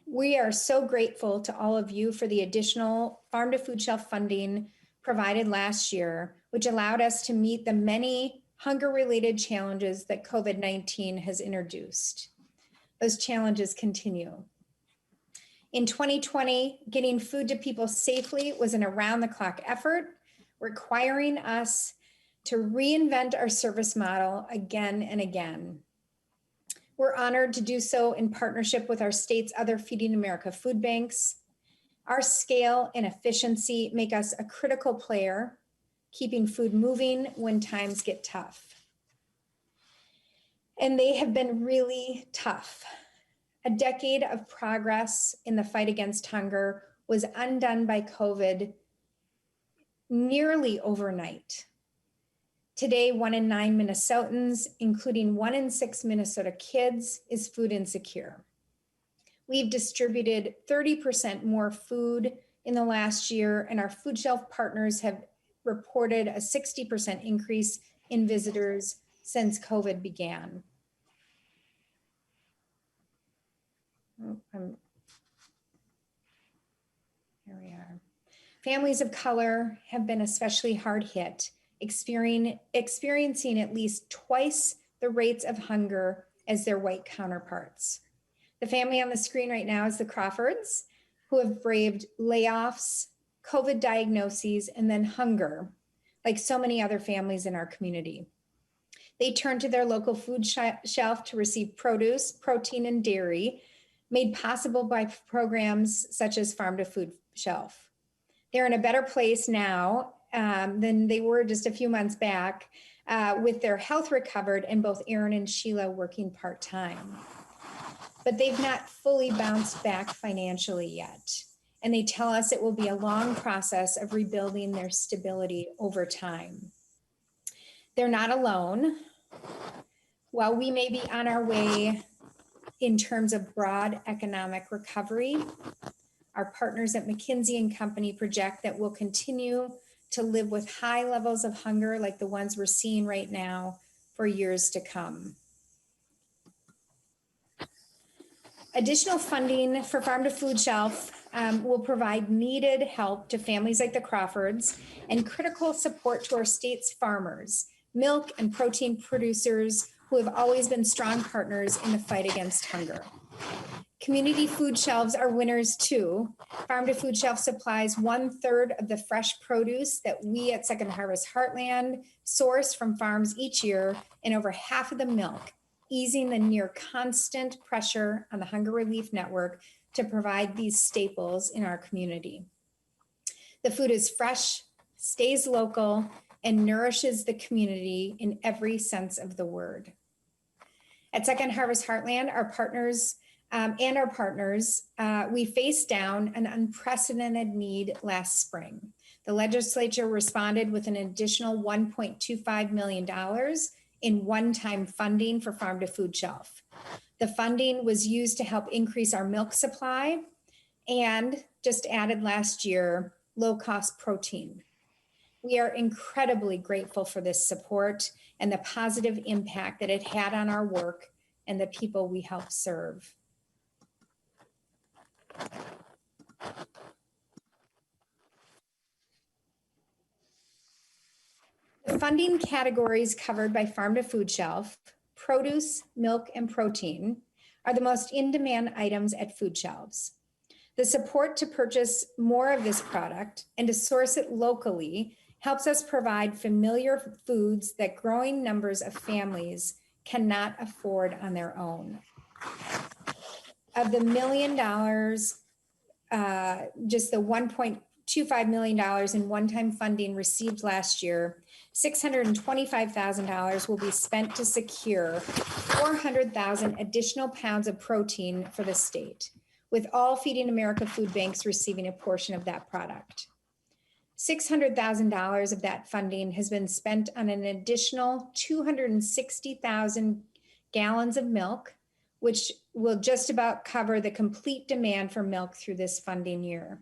We are so grateful to all of you for the additional Farm to Food Shelf funding provided last year, which allowed us to meet the many hunger-related challenges that COVID-19 has introduced. Those challenges continue. In 2020, getting food to people safely was an around-the-clock effort, requiring us to reinvent our service model again and again. We're honored to do so in partnership with our state's other Feeding America food banks. Our scale and efficiency make us a critical player, keeping food moving when times get tough. And they have been really tough. A decade of progress in the fight against hunger was undone by COVID nearly overnight. Today, 1 in 9 Minnesotans, including 1 in 6 Minnesota kids, is food insecure. We've distributed 30% more food in the last year, and our food shelf partners have reported a 60% increase in visitors since COVID began. Here we are. Families of color have been especially hard hit, experiencing at least twice the rates of hunger as their white counterparts. The family on the screen right now is the Crawfords, who have braved layoffs, COVID diagnoses, and then hunger, like so many other families in our community. They turn to their local food shelf to receive produce, protein, and dairy, made possible by programs such as Farm to Food Shelf. They're in a better place now than they were just a few months back, with their health recovered and both Aaron and Sheila working part-time. But they've not fully bounced back financially yet. And they tell us it will be a long process of rebuilding their stability over time. They're not alone. While we may be on our way in terms of broad economic recovery, our partners at McKinsey & Company project that we'll continue to live with high levels of hunger like the ones we're seeing right now for years to come. Additional funding for Farm to Food Shelf will provide needed help to families like the Crawfords and critical support to our state's farmers, milk and protein producers who have always been strong partners in the fight against hunger. Community food shelves are winners too. Farm to Food Shelf supplies 1/3 of the fresh produce that we at Second Harvest Heartland source from farms each year, and over half of the milk, easing the near constant pressure on the Hunger Relief Network to provide these staples in our community. The food is fresh, stays local, and nourishes the community in every sense of the word. At Second Harvest Heartland, our partners, we faced down an unprecedented need last spring. The legislature responded with an additional $1.25 million in one-time funding for Farm to Food Shelf. The funding was used to help increase our milk supply and, just added last year, low-cost protein. We are incredibly grateful for this support and the positive impact that it had on our work and the people we help serve. The funding categories covered by Farm to Food Shelf, produce, milk, and protein, are the most in-demand items at food shelves. The support to purchase more of this product and to source it locally helps us provide familiar foods that growing numbers of families cannot afford on their own. Of the $1 million, just the $1.25 million in one-time funding received last year, $625,000 will be spent to secure 400,000 additional pounds of protein for the state, with all Feeding America food banks receiving a portion of that product. $600,000 of that funding has been spent on an additional 260,000 gallons of milk, which will just about cover the complete demand for milk through this funding year.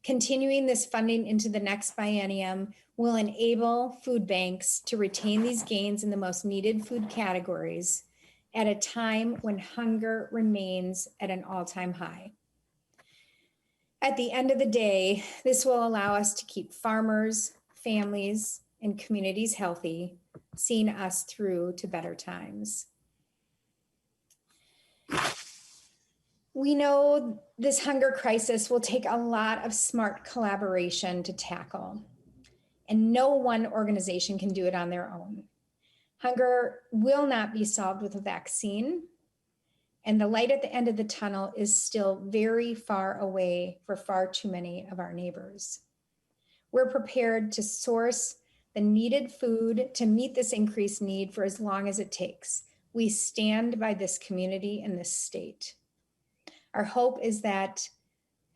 Continuing this funding into the next biennium will enable food banks to retain these gains in the most needed food categories at a time when hunger remains at an all-time high. At the end of the day, this will allow us to keep farmers, families, and communities healthy, seeing us through to better times. We know this hunger crisis will take a lot of smart collaboration to tackle, and no one organization can do it on their own. Hunger will not be solved with a vaccine, and the light at the end of the tunnel is still very far away for far too many of our neighbors. We're prepared to source the needed food to meet this increased need for as long as it takes. We stand by this community and this state. Our hope is that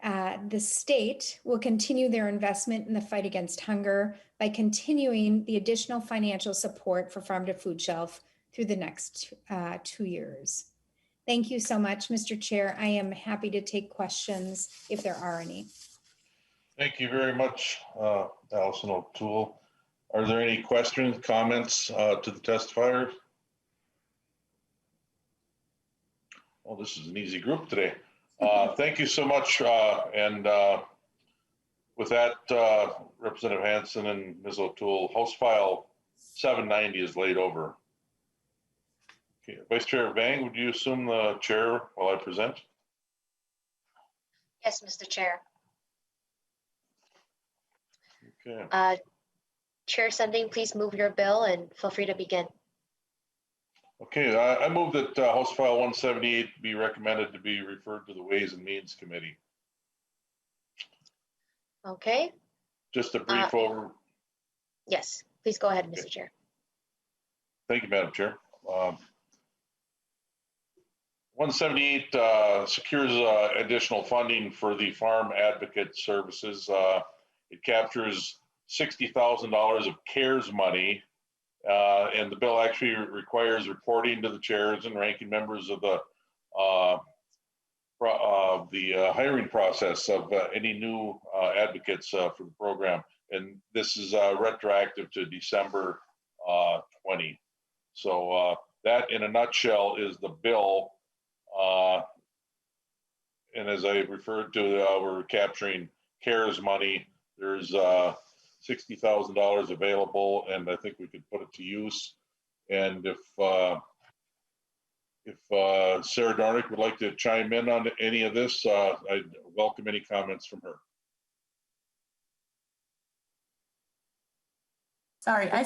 the state will continue their investment in the fight against hunger by continuing the additional financial support for Farm to Food Shelf through the next 2 years. Thank you so much, Mr. Chair. I am happy to take questions if there are any. Thank you very much, Allison O'Toole. Are there any questions, comments to the testifiers? Well, this is an easy group today. Thank you so much. And with that, Representative Hanson and Ms. O'Toole, House File 790 is laid over. Okay. Vice Chair Vang, would you assume the chair while I present? Yes, Mr. Chair. Okay. Chair Sundin, please move your bill and feel free to begin. Okay, I move that House File 178 be recommended to be referred to the Ways and Means Committee. Okay. Just a brief over. Yes, please go ahead, Mr. Chair. Thank you, Madam Chair. 178 secures additional funding for the Farm Advocate Services. It captures $60,000 of CARES money. And the bill actually requires reporting to the chairs and ranking members of the hiring process of any new advocates for the program. And this is retroactive to December 20. So that in a nutshell is the bill. And as I referred to, we're capturing CARES money. There's $60,000 available, and I think we could put it to use. And if Sarah Dornick would like to chime in on any of this, I'd welcome any comments from her. Sorry, I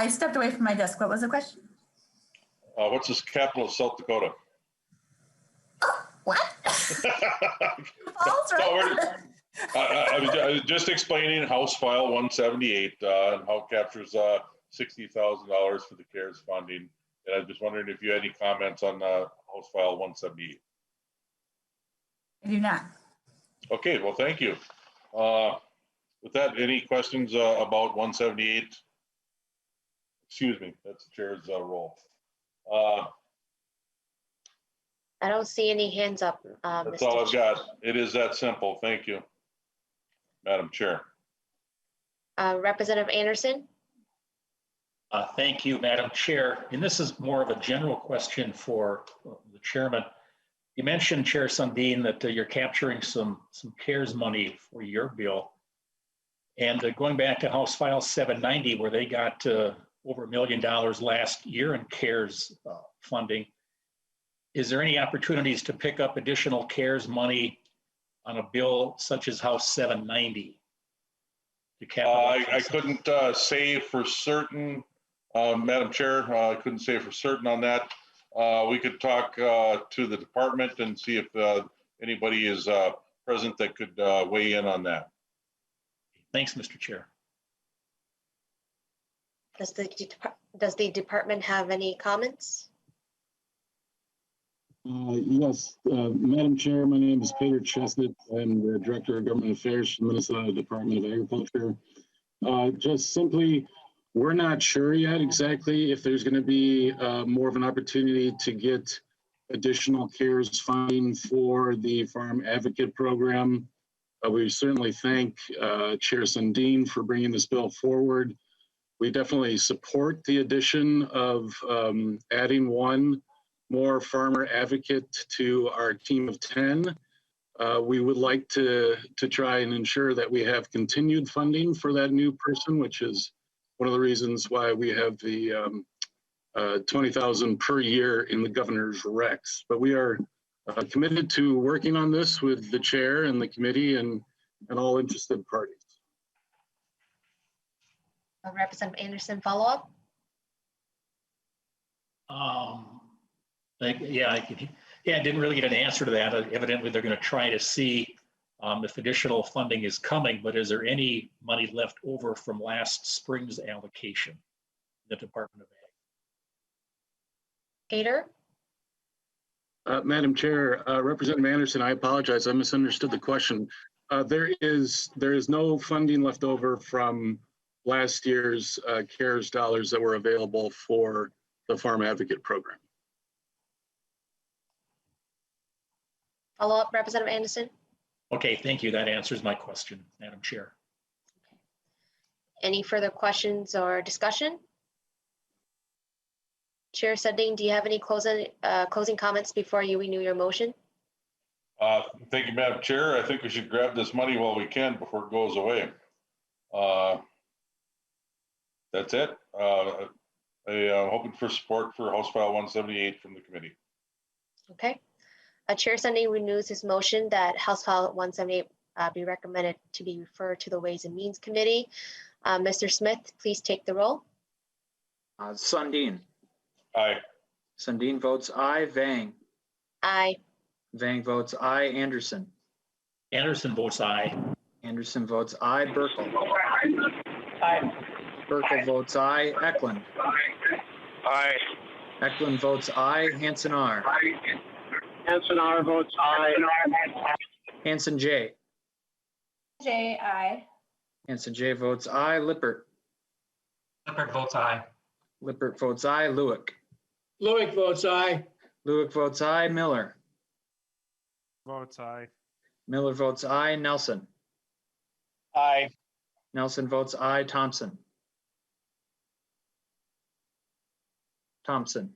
stepped away from my desk. What was the question? What's the capital of South Dakota? What? False, right? I was just explaining House File 178 and how it captures $60,000 for the CARES funding. And I'm just wondering if you had any comments on House File 178. I do not. Okay, well, thank you. With that, any questions about 178? Excuse me, that's the chair's role. I don't see any hands up. That's Mr. all I've Chair. got. It is that simple. Thank you, Madam Chair. Representative Anderson. Thank you, Madam Chair. And this is more of a general question for the chairman. You mentioned, Chair Sundin, that you're capturing some CARES money for your bill. And going back to House File 790, where they got over $1 million last year in CARES funding, is there any opportunities to pick up additional CARES money on a bill such as House 790? to capitalize? I couldn't say for certain, Madam Chair, I couldn't say for certain on that. We could talk to the department and see if anybody is present that could weigh in on that. Thanks, Mr. Chair. Does the department have any comments? Yes, Madam Chair, my name is Peter Chestnut. I'm the Director of Government Affairs for Minnesota Department of Agriculture. Just simply, we're not sure yet exactly if there's going to be more of an opportunity to get additional CARES funding for the Farm Advocate Program. We certainly thank Chair Sundin for bringing this bill forward. We definitely support the addition of adding one more farmer advocate to our team of 10. We would like to try and ensure that we have continued funding for that new person, which is one of the reasons why we have the $20,000 per year in the governor's recs. But we are committed to working on this with the chair and the committee and all interested parties. Representative Anderson, follow up? Yeah, I didn't really get an answer to that. Evidently, they're going to try to see if additional funding is coming, but is there any money left over from last spring's allocation, the Department of Ag? Gator? Madam Chair, Representative Anderson, I apologize, I misunderstood the question. There is no funding left over from last year's CARES dollars that were available for the Farm Advocate Program. Follow up, Representative Anderson? Okay, thank you. That answers my question, Madam Chair. Any further questions or discussion? Chair Sundin, do you have any closing comments before you renew your motion? Thank you, Madam Chair. I think we should grab this money while we can before it goes away. That's it. I'm hoping for support for House File 178 from the committee. Okay. Chair Sundin renews his motion that House File 178 be recommended to be referred to the Ways and Means Committee. Mr. Smith, please take the roll. Sundin. Aye. Sundin votes aye. Vang. Aye. Vang votes aye. Anderson. Anderson votes aye. Anderson votes aye. Burkle. Aye. Burkle votes aye. Eklund. Aye. Eklund votes aye. Hanson R. Hanson R votes aye. Hanson J. J, aye. Hanson J votes aye. Lippert. Lippert votes aye. Lippert votes aye. Lewick. Lewick votes aye. Lewick votes aye. Miller. Votes aye. Miller votes aye. Nelson. Aye. Nelson votes aye. Thompson. Thompson.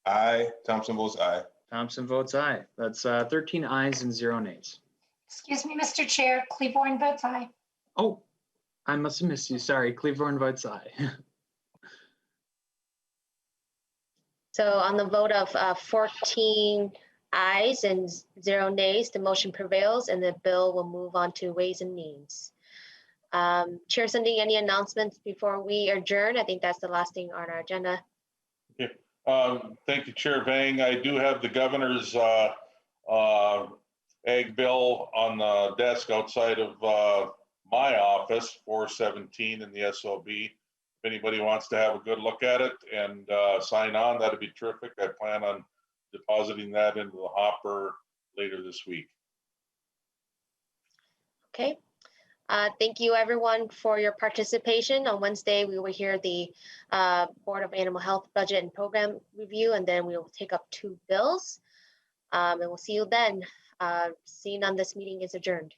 Aye. Thompson votes aye. Thompson votes aye. That's 13 ayes and 0 nays. Excuse me, Mr. Chair, Cleveland votes aye. Oh, I must have missed you. Sorry. Cleveland votes aye. So on the vote of 14 ayes and 0 nays, the motion prevails and the bill will move on to Ways and Means. Chair Sundin, any announcements before we adjourn? I think that's the last thing on our agenda. Okay. Thank you, Chair Vang. I do have the governor's ag bill on the desk outside of my office, 417 in the SOB. If anybody wants to have a good look at it and sign on, that'd be terrific. I plan on depositing that into the hopper later this week. Okay. Thank you everyone for your participation. On Wednesday, we will hear the Board of Animal Health Budget and Program Review, and then we will take up 2 bills. And we'll see you then. Seeing on this meeting is adjourned.